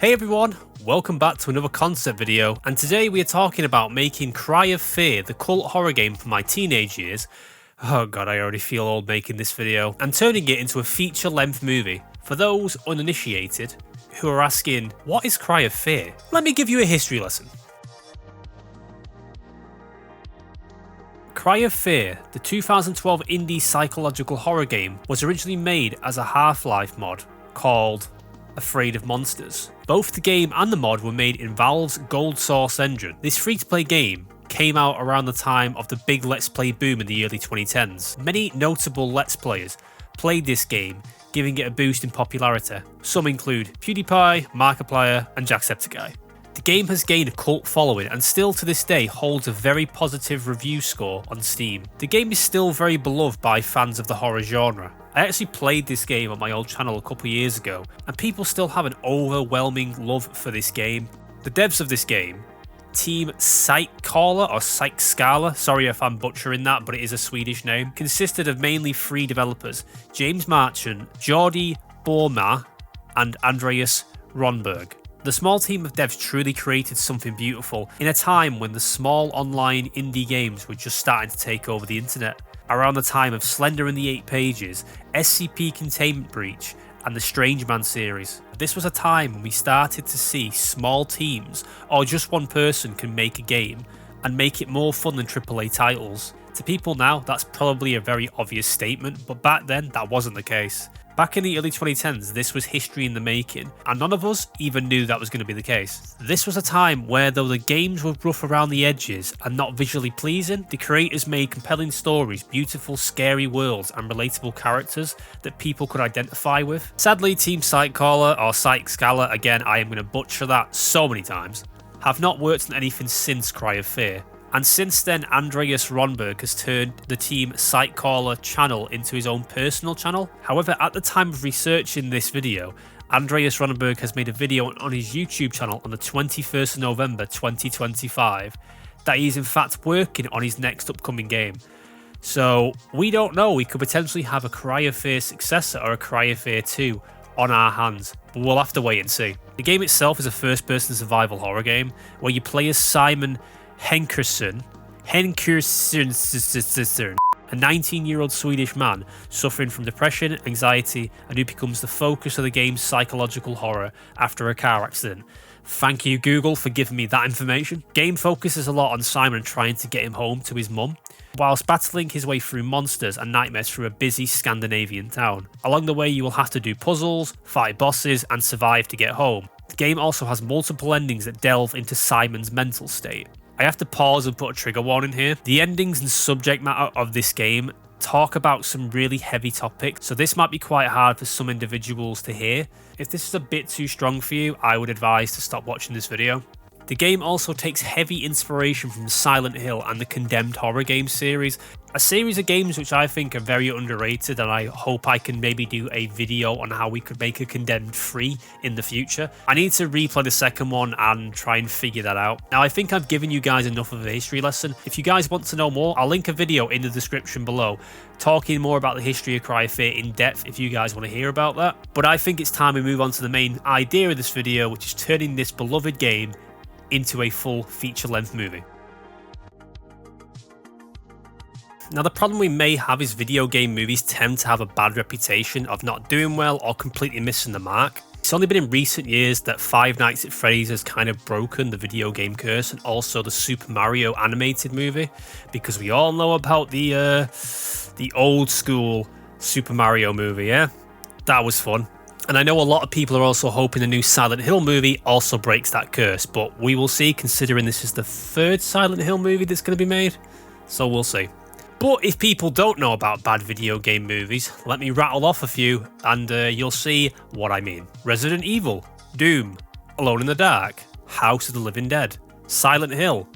Hey everyone, welcome back to another concept video, and today we are talking about making Cry of Fear, the cult horror game from my teenage years. Oh god, I already feel old making this video, and turning it into a feature-length movie. For those uninitiated who are asking, what is Cry of Fear? Let me give you a history lesson. Cry of Fear, the 2012 indie psychological horror game, was originally made as a Half-Life mod called Afraid of Monsters. Both the game and the mod were made in Valve's Gold Source engine. This free-to-play game came out around the time of the big Let's Play boom in the early 2010s. Many notable Let's Players played this game, giving it a boost in popularity. Some include PewDiePie, Markiplier, and Jacksepticeye. The game has gained a cult following and still to this day holds a very positive review score on Steam. The game is still very beloved by fans of the horror genre. I actually played this game on my old channel a couple years ago, and people still have an overwhelming love for this game. The devs of this game, Team Psykaller or Psykaller, sorry if I'm butchering that, but it is a Swedish name, consisted of mainly three developers: James Marchant, Jordi Borma, and Andreas Ronberg. The small team of devs truly created something beautiful in a time when the small online indie games were just starting to take over the internet. Around the time of Slender and the 8 Pages, SCP Containment Breach, and the Strange Man series. This was a time when we started to see small teams, or just one person can make a game, and make it more fun than AAA titles. To people now, that's probably a very obvious statement, but back then that wasn't the case. Back in the early 2010s, this was history in the making, and none of us even knew that was going to be the case. This was a time where, though the games were rough around the edges and not visually pleasing, the creators made compelling stories, beautiful, scary worlds, and relatable characters that people could identify with. Sadly, Team Psykaller, or Psykaller, again, I am going to butcher that so many times, have not worked on anything since Cry of Fear. And since then, Andreas Ronberg has turned the Team Psykaller channel into his own personal channel. However, at the time of researching this video, Andreas Ronberg has made a video on his YouTube channel on the 21st of November 2025 that he is in fact working on his next upcoming game. So we don't know, we could potentially have a Cry of Fear successor or a Cry of Fear 2 on our hands, but we'll have to wait and see. The game itself is a first-person survival horror game where you play as Simon Henkerson, a 19-year-old Swedish man suffering from depression, anxiety, and who becomes the focus of the game's psychological horror after a car accident. Thank you, Google, for giving me that information. Game focuses a lot on Simon trying to get him home to his mum, whilst battling his way through monsters and nightmares through a busy Scandinavian town. Along the way, you will have to do puzzles, fight bosses, and survive to get home. The game also has multiple endings that delve into Simon's mental state. I have to pause and put a trigger warning here. The endings and subject matter of this game talk about some really heavy topics, so this might be quite hard for some individuals to hear. If this is a bit too strong for you, I would advise to stop watching this video. The game also takes heavy inspiration from Silent Hill and the Condemned horror game series, a series of games which I think are very underrated, and I hope I can maybe do a video on how we could make a Condemned 3 in the future. I need to replay the second one and try and figure that out. Now I think I've given you guys enough of a history lesson. If you guys want to know more, I'll link a video in the description below talking more about the history of Cry of Fear in depth if you guys want to hear about that. But I think it's time we move on to the main idea of this video, which is turning this beloved game into a full feature-length movie. Now the problem we may have is video game movies tend to have a bad reputation of not doing well or completely missing the mark. It's only been in recent years that Five Nights at Freddy's has kind of broken the video game curse, and also the Super Mario animated movie, because we all know about the old school Super Mario movie, yeah? That was fun. And I know a lot of people are also hoping the new Silent Hill movie also breaks that curse, but we will see, considering this is the third Silent Hill movie that's going to be made, so we'll see. But if people don't know about bad video game movies, let me rattle off a few and you'll see what I mean. Resident Evil, Doom, Alone in the Dark, House of the Living Dead, Silent Hill,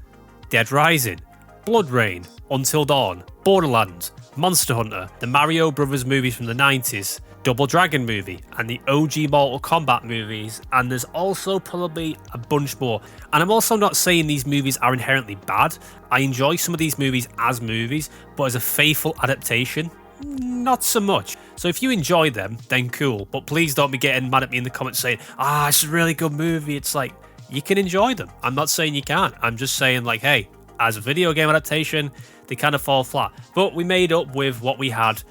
Dead Rising, Blood Rain, Until Dawn, Borderlands, Monster Hunter, the Mario Brothers movies from the 90s, Double Dragon movie, and the OG Mortal Kombat movies, and there's also probably a bunch more. And I'm also not saying these movies are inherently bad. I enjoy some of these movies as movies, but as a faithful adaptation, not so much. So if you enjoy them, then cool, but please don't be getting mad at me in the comments saying, it's a really good movie. It's like, you can enjoy them. I'm not saying you can't. I'm just saying, like, hey, as a video game adaptation, they kind of fall flat. But we made up with what we had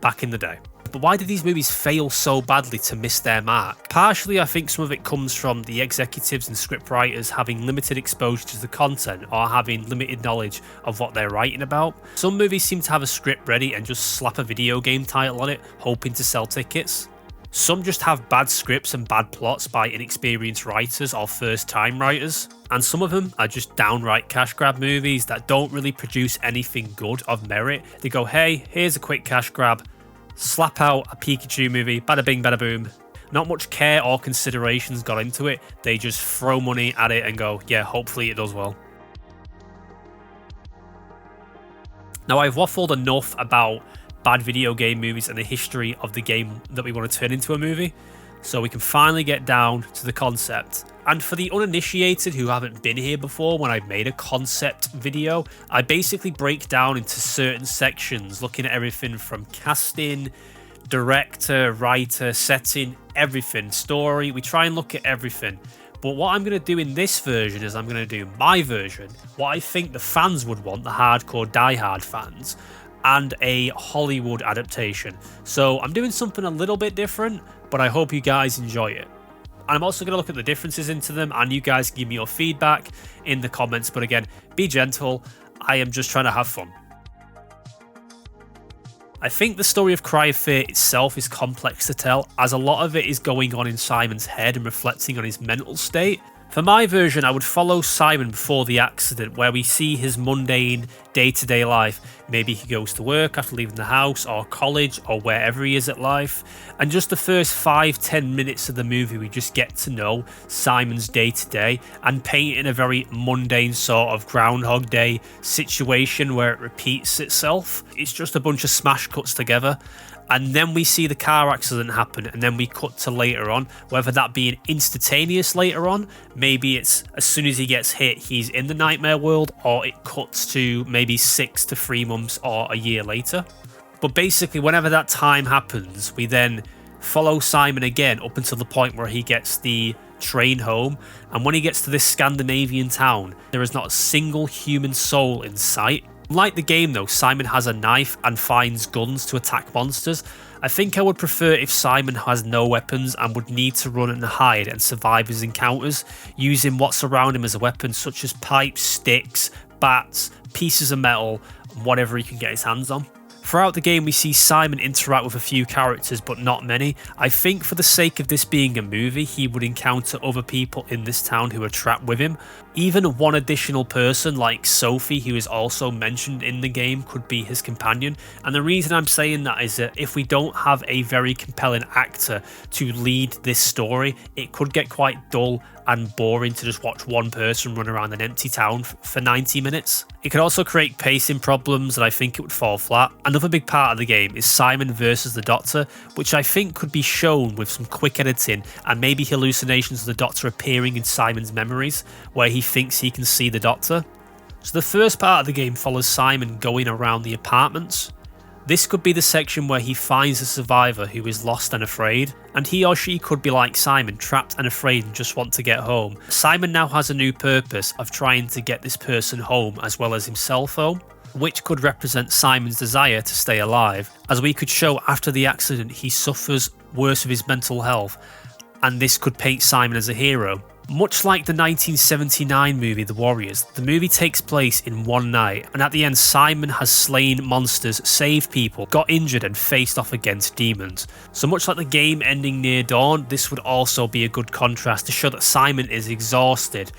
back in the day. But why did these movies fail so badly to miss their mark? Partially, I think some of it comes from the executives and scriptwriters having limited exposure to the content or having limited knowledge of what they're writing about. Some movies seem to have a script ready and just slap a video game title on it, hoping to sell tickets. Some just have bad scripts and bad plots by inexperienced writers or first-time writers. And some of them are just downright cash grab movies that don't really produce anything good of merit. They go, hey, here's a quick cash grab, slap out a Pikachu movie, bada bing, bada boom. Not much care or considerations got into it. They just throw money at it and go, yeah, hopefully it does well. Now, I've waffled enough about bad video game movies and the history of the game that we want to turn into a movie, so we can finally get down to the concept. And for the uninitiated who haven't been here before, when I've made a concept video, I basically break down into certain sections, looking at everything from casting, director, writer, setting, everything, story. We try and look at everything. But what I'm going to do in this version is I'm going to do my version, what I think the fans would want, the hardcore diehard fans, and a Hollywood adaptation. So I'm doing something a little bit different, but I hope you guys enjoy it. And I'm also going to look at the differences into them, and you guys give me your feedback in the comments. But again, be gentle. I am just trying to have fun. I think the story of Cry of Fear itself is complex to tell, as a lot of it is going on in Simon's head and reflecting on his mental state. For my version, I would follow Simon before the accident, where we see his mundane day-to-day life. Maybe he goes to work after leaving the house or college or wherever he is at life. And just the first 5-10 minutes of the movie, we just get to know Simon's day-to-day and paint in a very mundane sort of Groundhog Day situation where it repeats itself. It's just a bunch of smash cuts together. And then we see the car accident happen, and then we cut to later on, whether that being instantaneous later on, maybe it's as soon as he gets hit, he's in the nightmare world, or it cuts to maybe 6 to 3 months or a year later. But basically, whenever that time happens, we then follow Simon again up until the point where he gets the train home, and when he gets to this Scandinavian town, there is not a single human soul in sight. Like the game though, Simon has a knife and finds guns to attack monsters. I think I would prefer if Simon has no weapons and would need to run and hide and survive his encounters, using what's around him as a weapon, such as pipes, sticks, bats, pieces of metal, and whatever he can get his hands on. Throughout the game, we see Simon interact with a few characters, but not many. I think for the sake of this being a movie, he would encounter other people in this town who are trapped with him. Even one additional person like Sophie, who is also mentioned in the game, could be his companion. And the reason I'm saying that is that if we don't have a very compelling actor to lead this story, it could get quite dull and boring to just watch one person run around an empty town for 90 minutes. It could also create pacing problems, and I think it would fall flat. Another big part of the game is Simon versus the Doctor, which I think could be shown with some quick editing and maybe hallucinations of the Doctor appearing in Simon's memories, where he thinks he can see the Doctor. So the first part of the game follows Simon going around the apartments. This could be the section where he finds a survivor who is lost and afraid, and he or she could be like Simon, trapped and afraid and just want to get home. Simon now has a new purpose of trying to get this person home as well as himself home, which could represent Simon's desire to stay alive. As we could show after the accident, he suffers worse of his mental health, and this could paint Simon as a hero. Much like the 1979 movie The Warriors, the movie takes place in one night, and at the end Simon has slain monsters, saved people, got injured and faced off against demons. So much like the game ending near dawn, this would also be a good contrast to show that Simon is exhausted,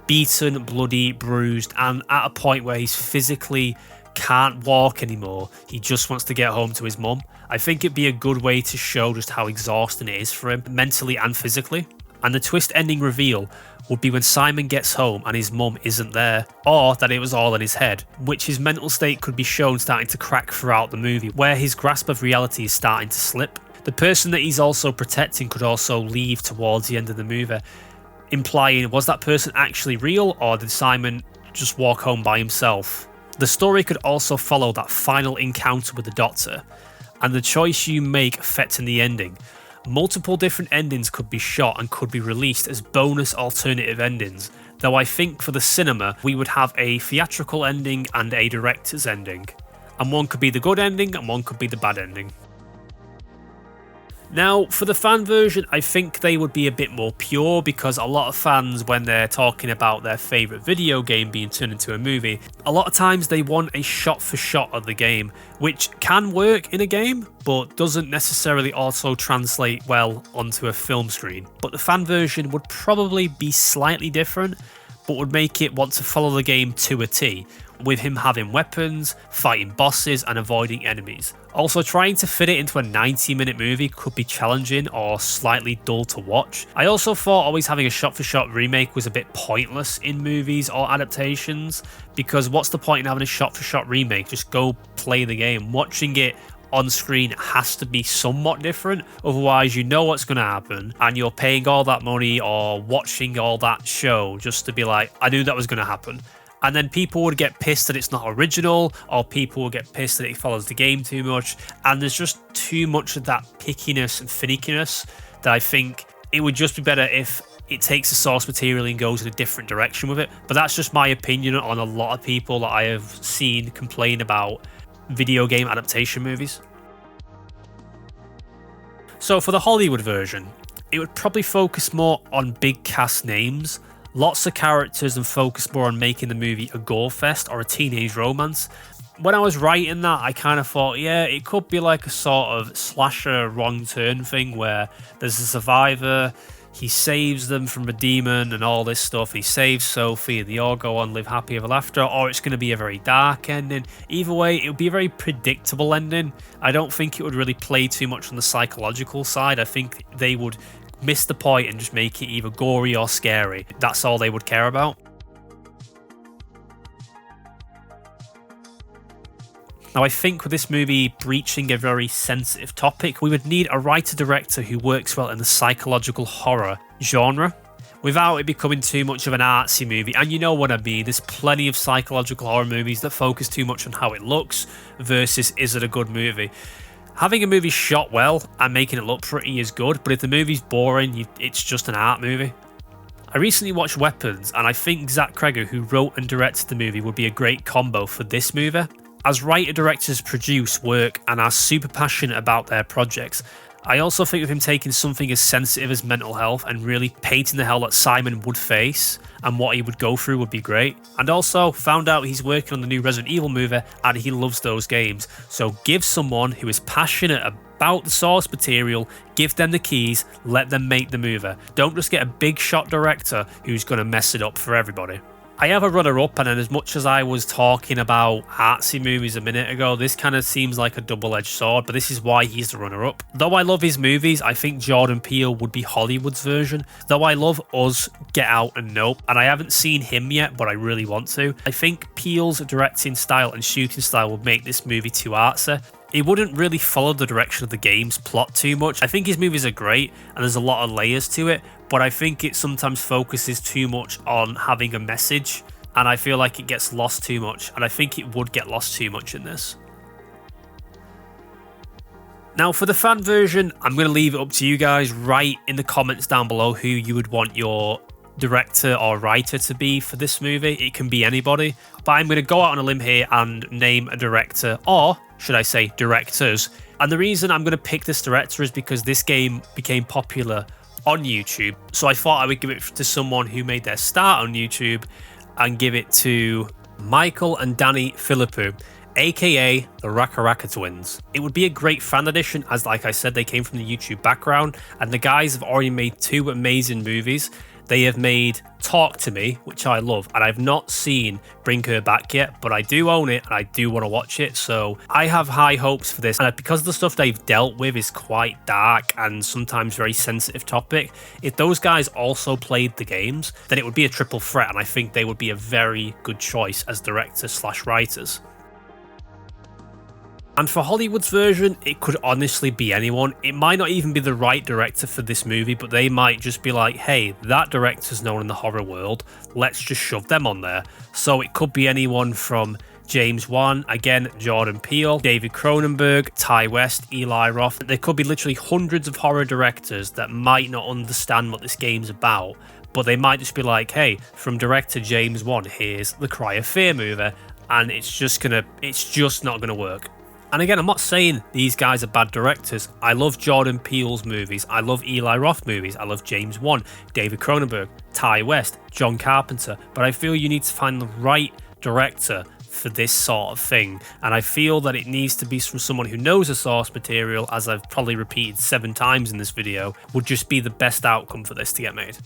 beaten, bloody, bruised, and at a point where he's physically can't walk anymore. He just wants to get home to his mum. I think it'd be a good way to show just how exhausting it is for him, mentally and physically. And the twist ending reveal would be when Simon gets home and his mum isn't there, or that it was all in his head, which his mental state could be shown starting to crack throughout the movie, where his grasp of reality is starting to slip. The person that he's also protecting could also leave towards the end of the movie, implying, was that person actually real, or did Simon just walk home by himself? The story could also follow that final encounter with the Doctor, and the choice you make affecting the ending. Multiple different endings could be shot and could be released as bonus alternative endings, though I think for the cinema we would have a theatrical ending and a director's ending, and one could be the good ending and one could be the bad ending. Now, for the fan version, I think they would be a bit more pure, because a lot of fans, when they're talking about their favourite video game being turned into a movie, a lot of times they want a shot for shot of the game, which can work in a game, but doesn't necessarily also translate well onto a film screen. But the fan version would probably be slightly different, but would make it want to follow the game to a T, with him having weapons, fighting bosses and avoiding enemies. Also, trying to fit it into a 90-minute movie could be challenging or slightly dull to watch. I also thought always having a shot-for-shot remake was a bit pointless in movies or adaptations, because what's the point in having a shot-for-shot remake? Just go play the game. Watching it on screen has to be somewhat different, otherwise you know what's going to happen and you're paying all that money or watching all that show just to be like, I knew that was going to happen. And then people would get pissed that it's not original, or people will get pissed that it follows the game too much, and there's just too much of that pickiness and finickiness that I think it would just be better if it takes the source material and goes in a different direction with it. But that's just my opinion on a lot of people that I have seen complain about video game adaptation movies. So for the Hollywood version, it would probably focus more on big cast names, lots of characters, and focus more on making the movie a gore fest or a teenage romance. When I was writing that, I kind of thought, yeah, it could be like a sort of slasher wrong turn thing where there's a survivor, he saves them from a demon and all this stuff, he saves Sophie, and they all go on, live happy ever after, or it's going to be a very dark ending. Either way, it would be a very predictable ending. I don't think it would really play too much on the psychological side. I think they would miss the point and just make it either gory or scary. That's all they would care about. Now, I think with this movie breaching a very sensitive topic, we would need a writer-director who works well in the psychological horror genre, without it becoming too much of an artsy movie. And you know what I mean, there's plenty of psychological horror movies that focus too much on how it looks versus is it a good movie. Having a movie shot well and making it look pretty is good, but if the movie's boring, it's just an art movie. I recently watched Weapons, and I think Zach Cregger, who wrote and directed the movie, would be a great combo for this movie. As writer-directors produce work and are super passionate about their projects, I also think of him taking something as sensitive as mental health and really painting the hell that Simon would face and what he would go through would be great. And also found out he's working on the new Resident Evil movie and he loves those games. So give someone who is passionate about the source material, give them the keys, let them make the movie. Don't just get a big shot director who's going to mess it up for everybody. I have a runner-up, and as much as I was talking about artsy movies a minute ago, this kind of seems like a double-edged sword, but this is why he's the runner-up. Though I love his movies, I think Jordan Peele would be Hollywood's version. Though I love Us, Get Out and Nope, and I haven't seen him yet, but I really want to. I think Peele's directing style and shooting style would make this movie too artsy. He wouldn't really follow the direction of the game's plot too much. I think his movies are great and there's a lot of layers to it, but I think it sometimes focuses too much on having a message, and I feel like it gets lost too much, and I think it would get lost too much in this. Now for the fan version, I'm going to leave it up to you guys. Write in the comments down below who you would want your director or writer to be for this movie. It can be anybody, but I'm going to go out on a limb here and name a director, or should I say directors. And the reason I'm going to pick this director is because this game became popular on YouTube, so I thought I would give it to someone who made their start on YouTube and give it to Michael and Danny Philippou, aka the Raka Raka twins. It would be a great fan edition, as like I said, they came from the YouTube background, and the guys have already made two amazing movies. They have made Talk to Me, which I love, and I've not seen Bring Her Back yet, but I do own it and I do want to watch it, so I have high hopes for this. And because the stuff they've dealt with is quite dark and sometimes very sensitive topic, if those guys also played the games, then it would be a triple threat, and I think they would be a very good choice as directors/writers. And for Hollywood's version, it could honestly be anyone. It might not even be the right director for this movie, but they might just be like, hey, that director's known in the horror world, let's just shove them on there. So it could be anyone from James Wan, again, Jordan Peele, David Cronenberg, Ty West, Eli Roth. There could be literally hundreds of horror directors that might not understand what this game's about, but they might just be like, hey, from director James Wan, here's the Cry of Fear movie, and it's just not gonna work. And again, I'm not saying these guys are bad directors. I love Jordan Peele's movies. I love Eli Roth movies. I love James Wan, David Cronenberg, Ty West, John Carpenter. But I feel you need to find the right director for this sort of thing. And I feel that it needs to be from someone who knows the source material, as I've probably repeated 7 times in this video, would just be the best outcome for this to get made.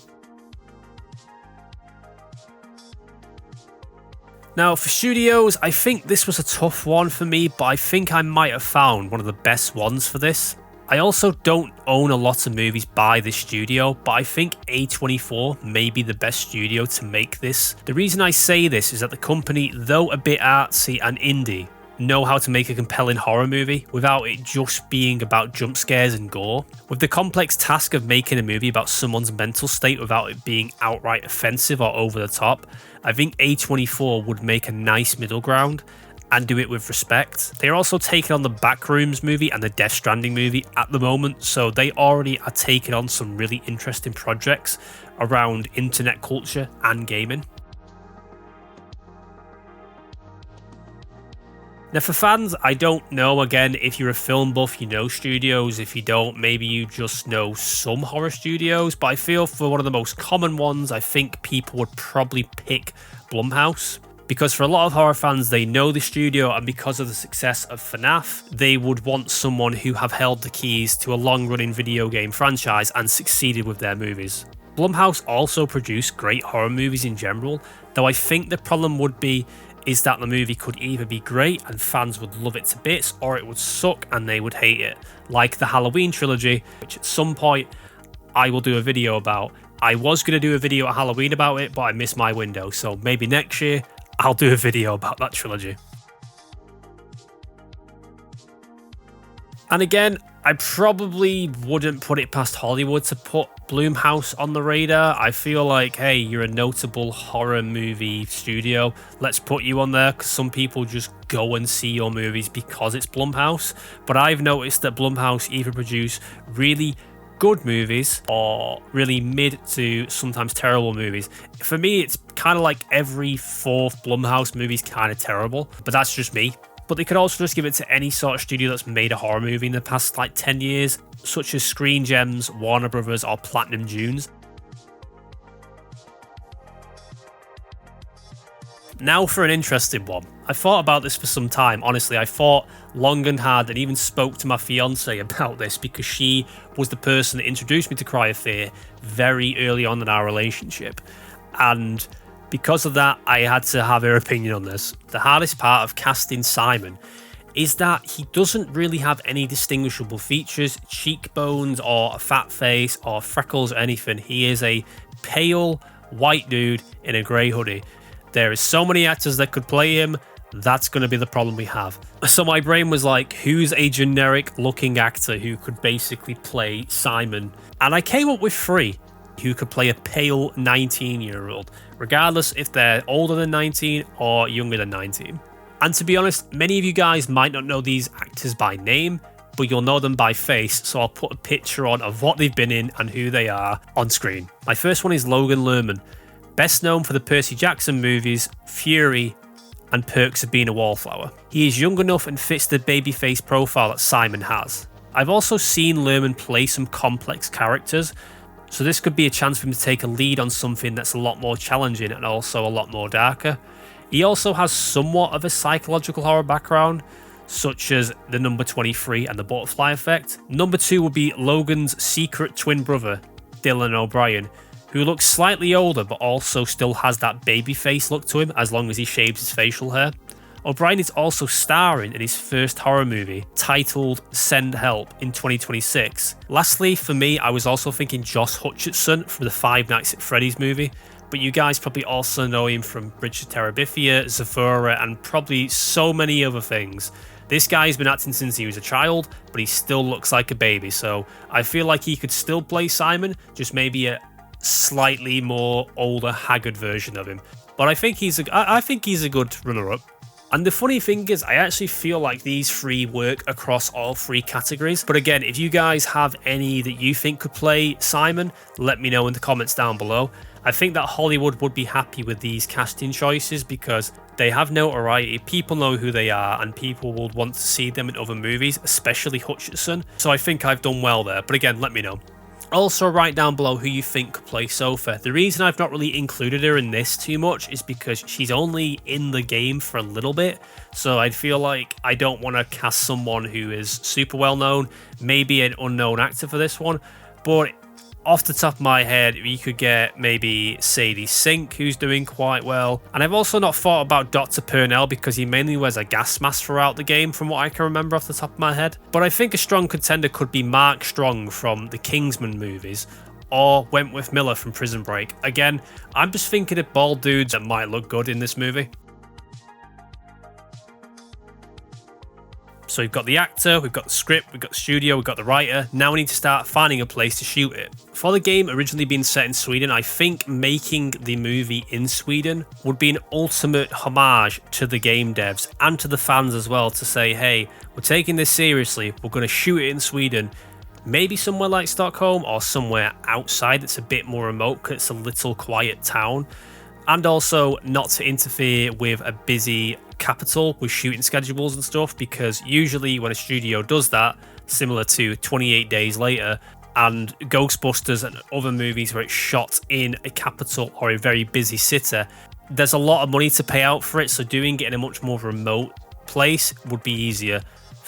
Now, for studios, I think this was a tough one for me, but I think I might have found one of the best ones for this. I also don't own a lot of movies by this studio, but I think A24 may be the best studio to make this. The reason I say this is that the company, though a bit artsy and indie, know how to make a compelling horror movie without it just being about jump scares and gore. With the complex task of making a movie about someone's mental state without it being outright offensive or over the top, I think A24 would make a nice middle ground and do it with respect. They're also taking on the Backrooms movie and the Death Stranding movie at the moment, so they already are taking on some really interesting projects around internet culture and gaming. Now for fans, I don't know, again, if you're a film buff, you know studios. If you don't, maybe you just know some horror studios. But I feel for one of the most common ones, I think people would probably pick Blumhouse. Because for a lot of horror fans, they know the studio, and because of the success of FNAF, they would want someone who have held the keys to a long-running video game franchise and succeeded with their movies. Blumhouse also produced great horror movies in general, though I think the problem would be is that the movie could either be great and fans would love it to bits, or it would suck and they would hate it. Like the Halloween trilogy, which at some point I will do a video about. I was going to do a video at Halloween about it, but I missed my window, so maybe next year I'll do a video about that trilogy. And again, I probably wouldn't put it past Hollywood to put Blumhouse on the radar. I feel like, hey, you're a notable horror movie studio. Let's put you on there, because some people just go and see your movies because it's Blumhouse. But I've noticed that Blumhouse either produce really good movies or really mid to sometimes terrible movies. For me, it's kind of like every 4th Blumhouse movie is kind of terrible, but that's just me. But they could also just give it to any sort of studio that's made a horror movie in the past 10 years, such as Screen Gems, Warner Brothers, or Platinum Dunes. Now for an interesting one. I thought about this for some time, honestly. I thought long and hard and even spoke to my fiance about this because she was the person that introduced me to Cry of Fear very early on in our relationship. And because of that, I had to have her opinion on this. The hardest part of casting Simon is that he doesn't really have any distinguishable features, cheekbones or a fat face or freckles or anything. He is a pale white dude in a grey hoodie. There is so many actors that could play him. That's going to be the problem we have. So my brain was like, who's a generic looking actor who could basically play Simon? And I came up with 3 who could play a pale 19-year-old, regardless if they're older than 19 or younger than 19. And to be honest, many of you guys might not know these actors by name, but you'll know them by face, so I'll put a picture on of what they've been in and who they are on screen. My first one is Logan Lerman, best known for the Percy Jackson movies, Fury, and Perks of Being a Wallflower. He is young enough and fits the babyface profile that Simon has. I've also seen Lerman play some complex characters, so this could be a chance for him to take a lead on something that's a lot more challenging and also a lot more darker. He also has somewhat of a psychological horror background, such as the Number 23 and the Butterfly Effect. Number 2 would be Logan's secret twin brother, Dylan O'Brien, who looks slightly older but also still has that baby face look to him as long as he shaves his facial hair. O'Brien is also starring in his first horror movie, titled Send Help, in 2026. Lastly, for me, I was also thinking Josh Hutcherson from the Five Nights at Freddy's movie, but you guys probably also know him from Bridge of Terabithia, Zathura, and probably so many other things. This guy's been acting since he was a child, but he still looks like a baby, so I feel like he could still play Simon, just maybe a slightly more older, haggard version of him. But I think he's a good runner-up. And the funny thing is, I actually feel like these three work across all three categories. But again, if you guys have any that you think could play Simon, let me know in the comments down below. I think that Hollywood would be happy with these casting choices because they have notoriety, people know who they are, and people will want to see them in other movies, especially Hutcherson. So I think I've done well there, but again, let me know. Also, write down below who you think could play Sophia. The reason I've not really included her in this too much is because she's only in the game for a little bit, so I feel like I don't want to cast someone who is super well known, maybe an unknown actor for this one, but off the top of my head, you could get maybe Sadie Sink, who's doing quite well. And I've also not thought about Dr. Purnell because he mainly wears a gas mask throughout the game from what I can remember off the top of my head. But I think a strong contender could be Mark Strong from the Kingsman movies or Wentworth Miller from Prison Break. Again, I'm just thinking of bald dudes that might look good in this movie. So we've got the actor, we've got the script, we've got the studio, we've got the writer. Now we need to start finding a place to shoot it. For the game originally being set in Sweden, I think making the movie in Sweden would be an ultimate homage to the game devs and to the fans as well, to say, hey, we're taking this seriously, we're going to shoot it in Sweden. Maybe somewhere like Stockholm or somewhere outside that's a bit more remote because it's a little quiet town. And also not to interfere with a busy capital with shooting schedules and stuff, because usually when a studio does that, similar to 28 Days Later and Ghostbusters and other movies where it's shot in a capital or a very busy city, there's a lot of money to pay out for it, so doing it in a much more remote place would be easier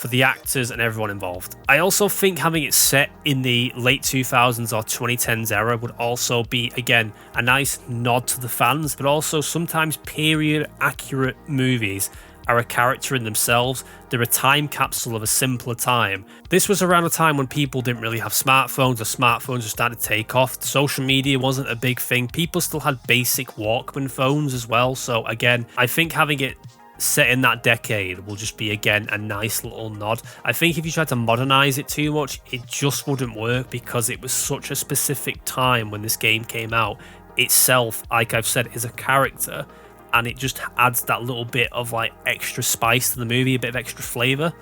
for the actors and everyone involved. I also think having it set in the late 2000s or 2010s era would also be, again, a nice nod to the fans, but also sometimes period accurate movies are a character in themselves. They're a time capsule of a simpler time. This was around a time when people didn't really have smartphones, or smartphones were starting to take off. Social media wasn't a big thing. People still had basic Walkman phones as well. So again, I think having it set in that decade will just be, again, a nice little nod. I think if you tried to modernize it too much, it just wouldn't work because it was such a specific time when this game came out. Itself, like I've said, is a character, and it just adds that little bit of like extra spice to the movie, a bit of extra flavor.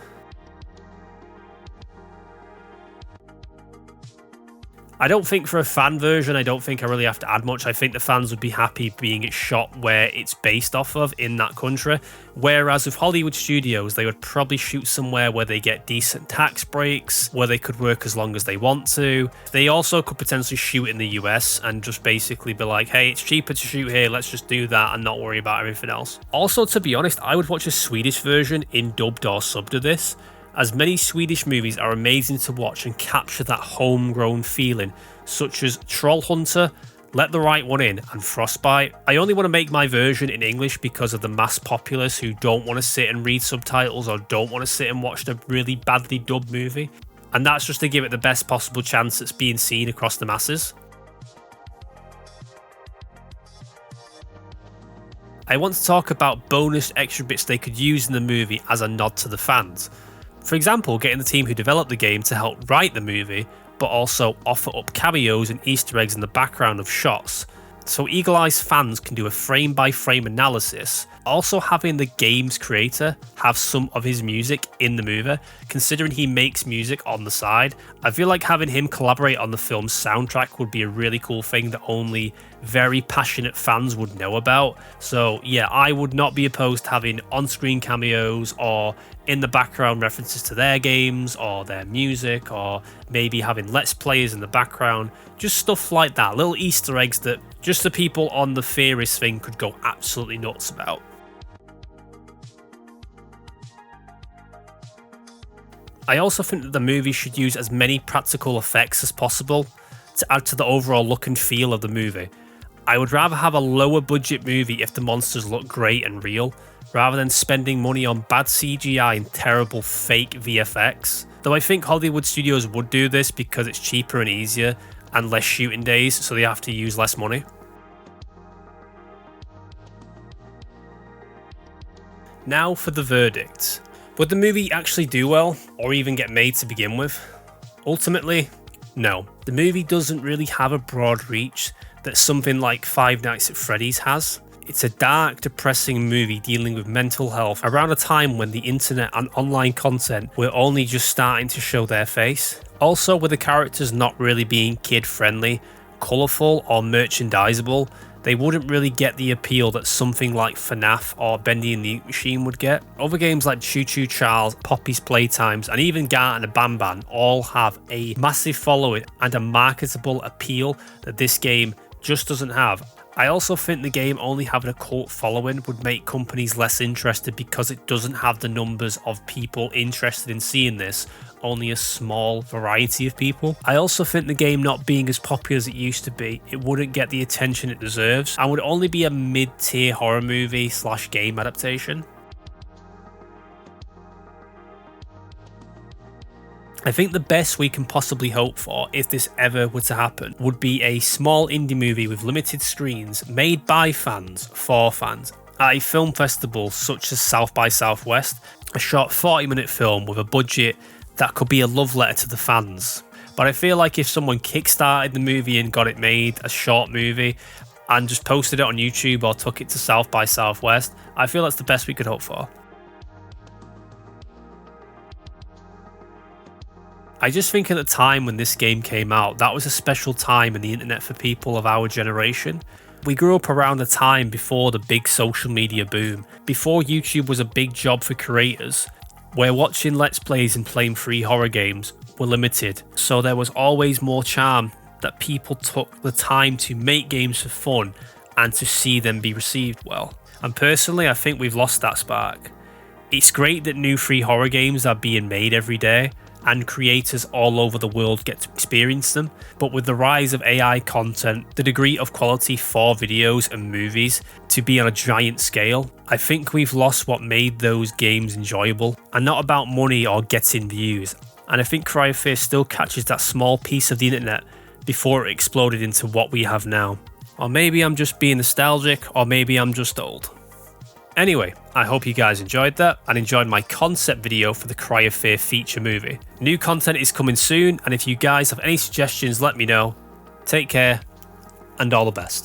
I don't think for a fan version, I don't think I really have to add much. I think the fans would be happy being it shot where it's based off of in that country. Whereas with Hollywood studios, they would probably shoot somewhere where they get decent tax breaks, where they could work as long as they want to. They also could potentially shoot in the US and just basically be like, hey, it's cheaper to shoot here, let's just do that and not worry about everything else. Also, to be honest, I would watch a Swedish version in dubbed or subbed to this, as many Swedish movies are amazing to watch and capture that homegrown feeling, such as Troll Hunter, Let the Right One In, and Frostbite. I only want to make my version in English because of the mass populace who don't want to sit and read subtitles or don't want to sit and watch the really badly dubbed movie. And that's just to give it the best possible chance it's being seen across the masses. I want to talk about bonus extra bits they could use in the movie as a nod to the fans. For example, getting the team who developed the game to help write the movie, but also offer up cameos and Easter eggs in the background of shots, so eagle-eyed fans can do a frame-by-frame analysis. Also having the game's creator have some of his music in the movie, considering he makes music on the side. I feel like having him collaborate on the film's soundtrack would be a really cool thing that only very passionate fans would know about. So yeah, I would not be opposed to having on-screen cameos or in the background references to their games or their music, or maybe having Let's Players in the background, just stuff like that, little Easter eggs that just the people on the theorist thing could go absolutely nuts about. I also think that the movie should use as many practical effects as possible to add to the overall look and feel of the movie. I would rather have a lower budget movie if the monsters look great and real, rather than spending money on bad CGI and terrible fake VFX. Though I think Hollywood studios would do this because it's cheaper and easier and less shooting days, so they have to use less money. Now for the verdict. Would the movie actually do well, or even get made to begin with? Ultimately, no. The movie doesn't really have a broad reach that something like Five Nights at Freddy's has. It's a dark, depressing movie dealing with mental health around a time when the internet and online content were only just starting to show their face. Also, with the characters not really being kid-friendly, colourful or merchandisable, they wouldn't really get the appeal that something like FNAF or Bendy and the Ink Machine would get. Other games like Choo Choo Charles, Poppy's Playtimes, and even Garten and Banban all have a massive following and a marketable appeal that this game just doesn't have. I also think the game only having a cult following would make companies less interested because it doesn't have the numbers of people interested in seeing this, only a small variety of people. I also think the game not being as popular as it used to be, it wouldn't get the attention it deserves and would only be a mid-tier horror movie / game adaptation. I think the best we can possibly hope for, if this ever were to happen, would be a small indie movie with limited screens, made by fans, for fans, at a film festival such as South by Southwest, a short 40-minute film with a budget that could be a love letter to the fans. But I feel like if someone kickstarted the movie and got it made, a short movie, and just posted it on YouTube or took it to South by Southwest, I feel that's the best we could hope for. I just think at the time when this game came out, that was a special time in the internet for people of our generation. We grew up around a time before the big social media boom, before YouTube was a big job for creators, where watching Let's Plays and playing free horror games were limited, so there was always more charm that people took the time to make games for fun and to see them be received well. And personally, I think we've lost that spark. It's great that new free horror games are being made every day, and creators all over the world get to experience them, but with the rise of AI content, the degree of quality for videos and movies to be on a giant scale, I think we've lost what made those games enjoyable, and not about money or getting views. And I think Cry of Fear still catches that small piece of the internet before it exploded into what we have now. Or maybe I'm just being nostalgic, or maybe I'm just old. Anyway, I hope you guys enjoyed that and enjoyed my concept video for the Cry of Fear feature movie. New content is coming soon, and if you guys have any suggestions, let me know. Take care, and all the best.